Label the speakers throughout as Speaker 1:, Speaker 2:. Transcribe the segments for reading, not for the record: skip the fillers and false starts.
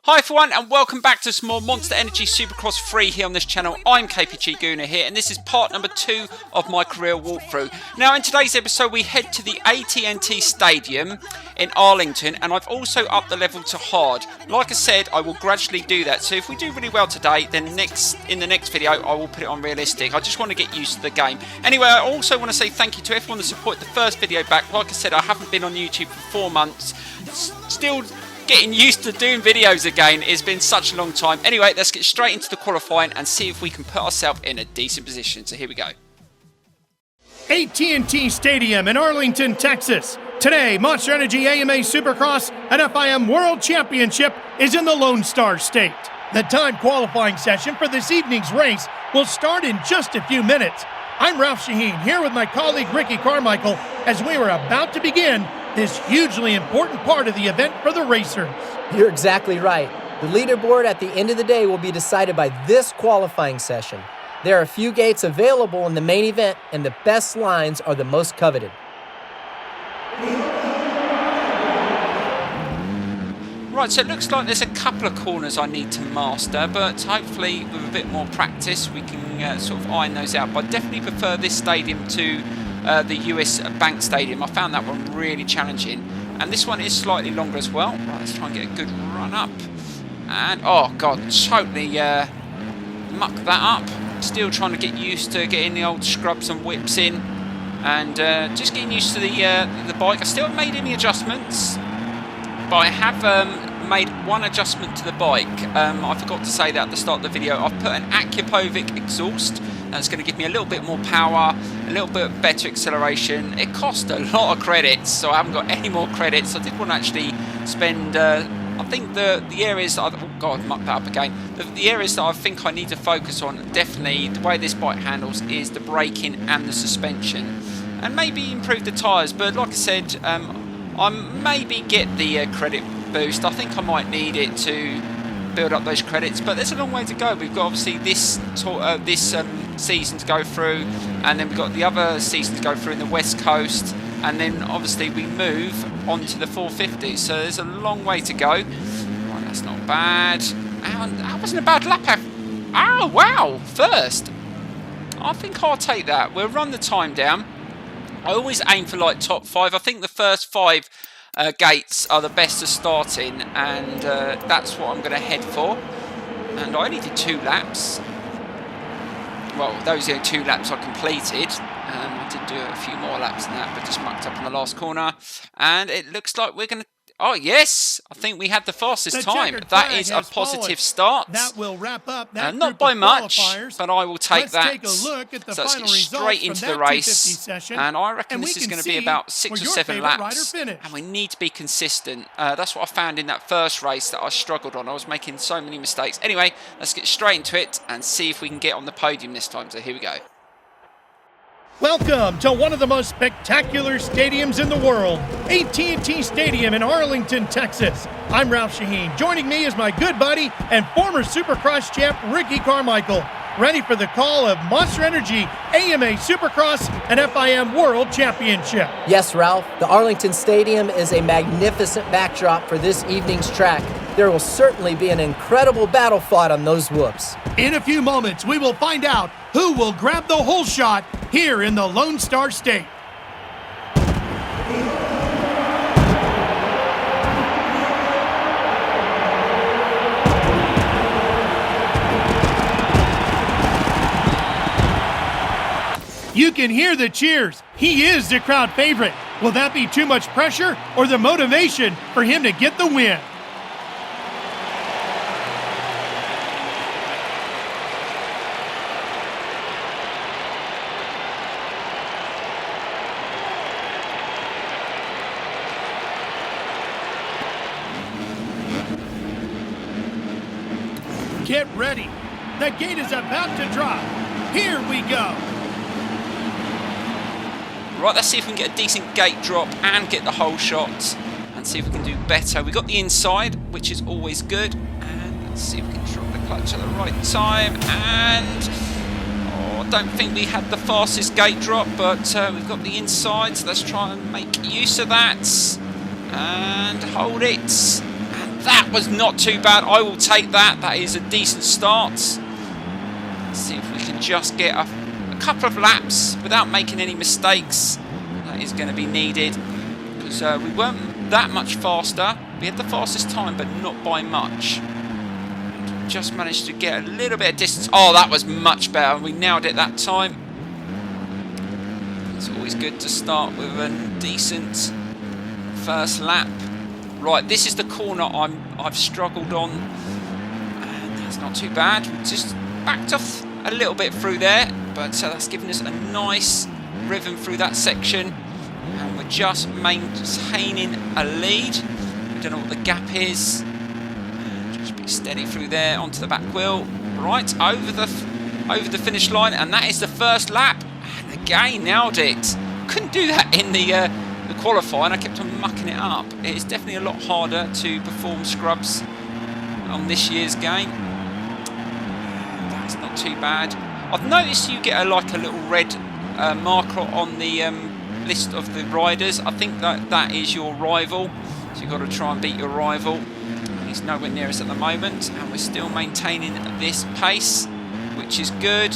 Speaker 1: Hi everyone and welcome back to some more Monster Energy Supercross 3 here on this channel. I'm KPG-GOONER here and this is part number 2 of my career walkthrough. Now in today's episode we head to the AT&T Stadium in Arlington and I've also upped the level to hard. Like I said, I will gradually do that, so if we do really well today then in the next video I will put it on realistic. I just want to get used to the game. Anyway, I also want to say thank you to everyone that supported the first video back. Like I said, I haven't been on YouTube for 4 months. Still getting used to doing videos again. It's been such a long time. Anyway, let's get straight into the qualifying and see if we can put ourselves in a decent position. So here we go.
Speaker 2: AT&T Stadium in Arlington, Texas. Today, Monster Energy AMA Supercross and FIM World Championship is in the Lone Star State. The time qualifying session for this evening's race will start in just a few minutes. I'm Ralph Shaheen here with my colleague Ricky Carmichael as we are about to begin this hugely important part of the event for the racers.
Speaker 3: You're exactly right. The leaderboard at the end of the day will be decided by this qualifying session. There are a few gates available in the main event, and the best lines are the most coveted.
Speaker 1: Right, so it looks like there's a couple of corners I need to master, but hopefully with a bit more practice we can sort of iron those out. But I definitely prefer this stadium to the US Bank Stadium. I found that one really challenging, and this one is slightly longer as well. Right, let's try and get a good run up, and oh god, totally muck that up. Still trying to get used to getting the old scrubs and whips in, and just getting used to the bike. I still haven't made any adjustments, but I have made one adjustment to the bike. I forgot to say that at the start of the video. I've put an Acupovic exhaust. That's going to give me a little bit more power, a little bit better acceleration. It cost a lot of credits, so I haven't got any more credits. I did want to actually spend, I think the areas that oh god, muck that up again. The areas that I think I need to focus on, definitely the way this bike handles, is the braking and the suspension. And maybe improve the tyres, but like I said, I maybe get the credit boost. I think I might need it to build up those credits, but there's a long way to go. We've got obviously this season to go through, and then we've got the other season to go through in the West Coast, and then obviously we move on to the 450, so there's a long way to go. Right, that's not bad, and that wasn't a bad lap. Oh wow, first. I think I'll take that. We'll run the time down. I always aim for like top 5. I think the first 5 gates are the best to start in, and that's what I'm going to head for. And I only did 2 laps. Well, those are the 2 laps I completed. I did do a few more laps than that, but just mucked up in the last corner. And it looks like we're going to... Oh, yes! I think we had the fastest time. That is a positive start.
Speaker 2: That will wrap up that
Speaker 1: not by much, but I will take that. So let's get straight into the race. And I reckon this is going to be about 6 or 7 laps. And we need to be consistent. That's what I found in that first race that I struggled on. I was making so many mistakes. Anyway, let's get straight into it and see if we can get on the podium this time. So here we go.
Speaker 2: Welcome to one of the most spectacular stadiums in the world, AT&T Stadium in Arlington, Texas. I'm Ralph Shaheen. Joining me is my good buddy and former Supercross champ, Ricky Carmichael, ready for the call of Monster Energy AMA Supercross and FIM World Championship.
Speaker 3: Yes, Ralph, the Arlington Stadium is a magnificent backdrop for this evening's track. There will certainly be an incredible battle fought on those whoops.
Speaker 2: In a few moments, we will find out who will grab the whole shot here in the Lone Star State. You can hear the cheers. He is the crowd favorite. Will that be too much pressure or the motivation for him to get the win? Get ready. The gate is about to drop. Here we go.
Speaker 1: Right, let's see if we can get a decent gate drop and get the whole shot and see if we can do better. We got the inside, which is always good. And let's see if we can drop the clutch at the right time. And I don't think we had the fastest gate drop, but we've got the inside, so let's try and make use of that. And hold it. And That was not too bad. I will take that. That is a decent start. Let's see if we can just get a couple of laps without making any mistakes. That is going to be needed because we weren't that much faster. We had the fastest time, but not by much. Just managed to get a little bit of distance. Oh, that was much better. We nailed it that time. It's always good to start with a decent first lap. Right, this is the corner I've struggled on. And that's not too bad. We just backed off a little bit through there, but that's given us a nice rhythm through that section. And we're just maintaining a lead. We don't know what the gap is. Just be steady through there onto the back wheel. Right, over the finish line, and that is the first lap. And again, nailed it. Couldn't do that in the qualifying. I kept on mucking it up. It is definitely a lot harder to perform scrubs on this year's game. That's not too bad. I've noticed you get like a little red marker on the list of the riders. I think that is your rival, so you've got to try and beat your rival. He's nowhere near us at the moment, and we're still maintaining this pace, which is good.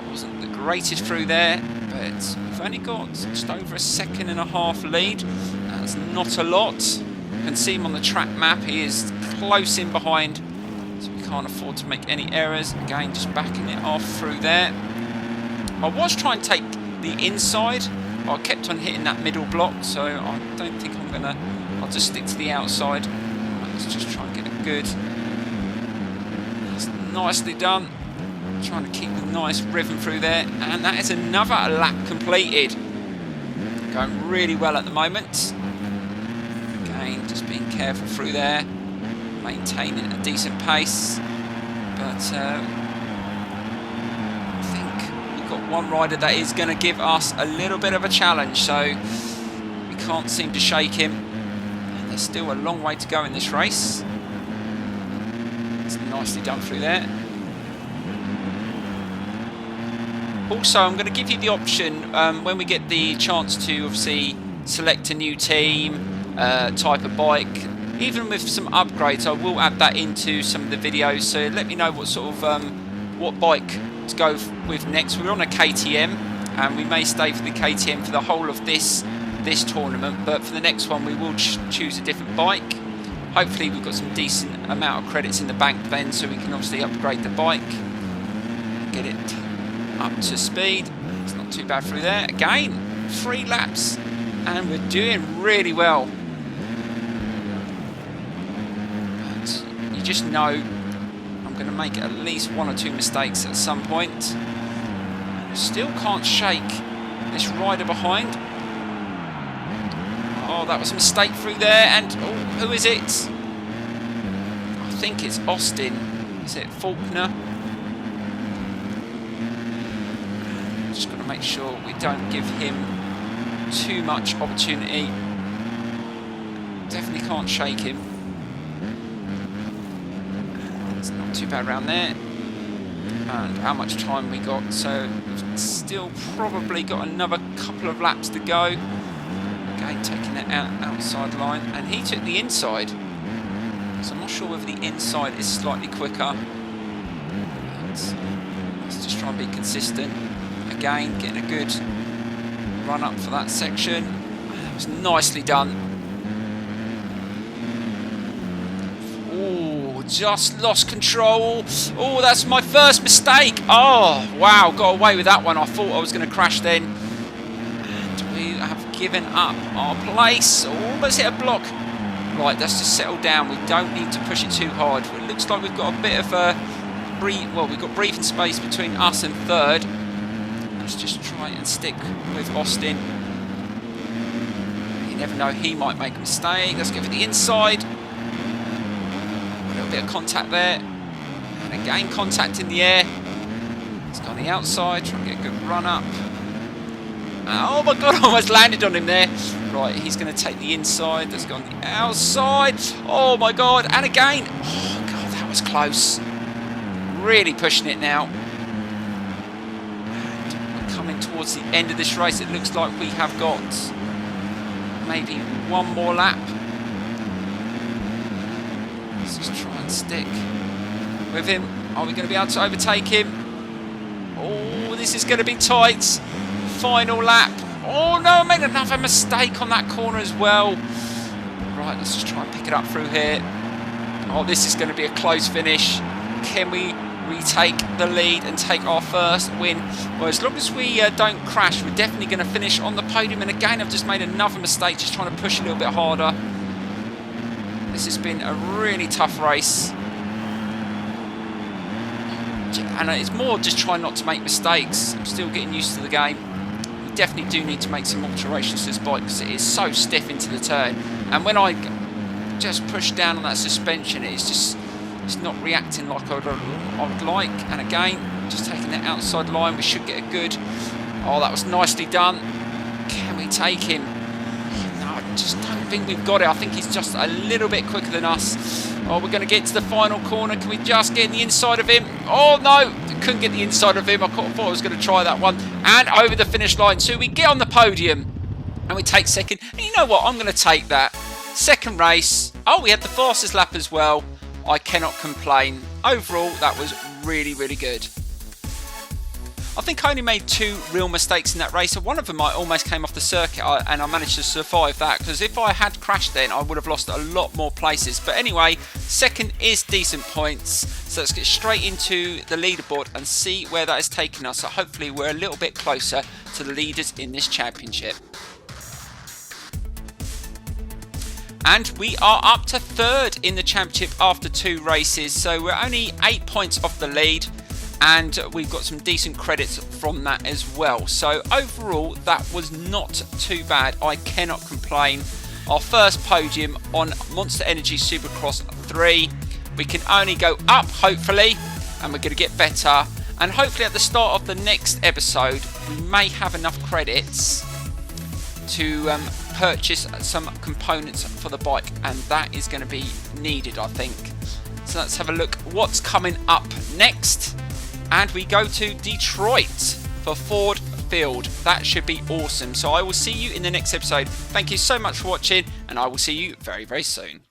Speaker 1: Wasn't the greatest through there, but we've only got just over a second and a half lead. That's not a lot. You can see him on the track map. He is close in behind, so we can't afford to make any errors. Again, just backing it off through there. I was trying to take the inside, but I kept on hitting that middle block, so I don't think I'm gonna. I'll just stick to the outside. Let's just try and get it good. That's nicely done. Trying to keep a nice rhythm through there, and that is another lap completed. Going really well at the moment. Again, just being careful through there, maintaining a decent pace. But I think we've got one rider that is going to give us a little bit of a challenge, so we can't seem to shake him. And there's still a long way to go in this race. It's nicely done through there. Also, I'm going to give you the option when we get the chance to obviously select a new team, type of bike, even with some upgrades. I will add that into some of the videos, so let me know what sort of what bike to go with next. We're on a KTM, and we may stay for the KTM for the whole of this tournament, but for the next one we will choose a different bike. Hopefully we've got some decent amount of credits in the bank then, so we can obviously upgrade the bike, get it up to speed. It's not too bad through there. Again, 3 laps, and we're doing really well. But you just know I'm going to make at least 1 or 2 mistakes at some point. Still can't shake this rider behind. Oh, that was a mistake through there, and oh, who is it? I think it's Austin. Is it Faulkner? Just got to make sure we don't give him too much opportunity. Definitely can't shake him. It's not too bad around there. And how much time we got? So we've still probably got another couple of laps to go. Again, taking it outside line, and he took the inside. So I'm not sure whether the inside is slightly quicker. Let's just try and be consistent. Again, getting a good run up for that section. That was nicely done. Oh, just lost control. Oh, that's my first mistake. Oh, wow, got away with that one. I thought I was going to crash then. And we have given up our place. Almost hit a block. Right, let's just settle down. We don't need to push it too hard. It looks like we've got a bit of a we've got breathing space between us and third. Let's just try and stick with Austin. You never know, he might make a mistake. Let's go for the inside. A little bit of contact there. And again, contact in the air. Let's go on the outside, try and get a good run up. Oh my god, I almost landed on him there. Right, he's going to take the inside. Let's go on the outside. Oh my god, and again. Oh god, that was close. Really pushing it now. Coming towards the end of this race, it looks like we have got maybe 1 more lap. Let's just try and stick with him. Are we going to be able to overtake him? Oh, this is going to be tight. Final lap. Oh no, I made another mistake on that corner as well. Right, let's just try and pick it up through here. Oh, this is going to be a close finish. Can we retake the lead and take our first win? Well, as long as we don't crash, we're definitely going to finish on the podium. And again, I've just made another mistake, just trying to push a little bit harder. This has been a really tough race. And it's more just trying not to make mistakes. I'm still getting used to the game. We definitely do need to make some alterations to this bike because it is so stiff into the turn. And when I just push down on that suspension, it's not reacting like I would like. And again, just taking that outside line, we should get a good. Oh, that was nicely done. Can we take him? No, I just don't think we've got it. I think he's just a little bit quicker than us. Oh, we're going to get to the final corner. Can we just get in the inside of him? Oh, no. Couldn't get the inside of him. I thought I was going to try that one. And over the finish line. So we get on the podium. And we take second. And you know what? I'm going to take that. Second race. Oh, we had the fastest lap as well. I cannot complain. Overall, that was really, really good. I think I only made 2 real mistakes in that race. One of them I almost came off the circuit and I managed to survive that, because if I had crashed then I would have lost a lot more places. But anyway, second is decent points. So let's get straight into the leaderboard and see where that is taking us. So hopefully we're a little bit closer to the leaders in this championship. And we are up to 3rd in the championship after 2 races. So we're only 8 points off the lead. And we've got some decent credits from that as well. So overall, that was not too bad. I cannot complain. Our first podium on Monster Energy Supercross 3. We can only go up, hopefully, and we're going to get better. And hopefully at the start of the next episode, we may have enough credits to purchase some components for the bike. And that is going to be needed, I think. So let's have a look what's coming up next. And we go to Detroit for Ford Field. That should be awesome. So I will see you in the next episode. Thank you so much for watching, and I will see you very, very soon.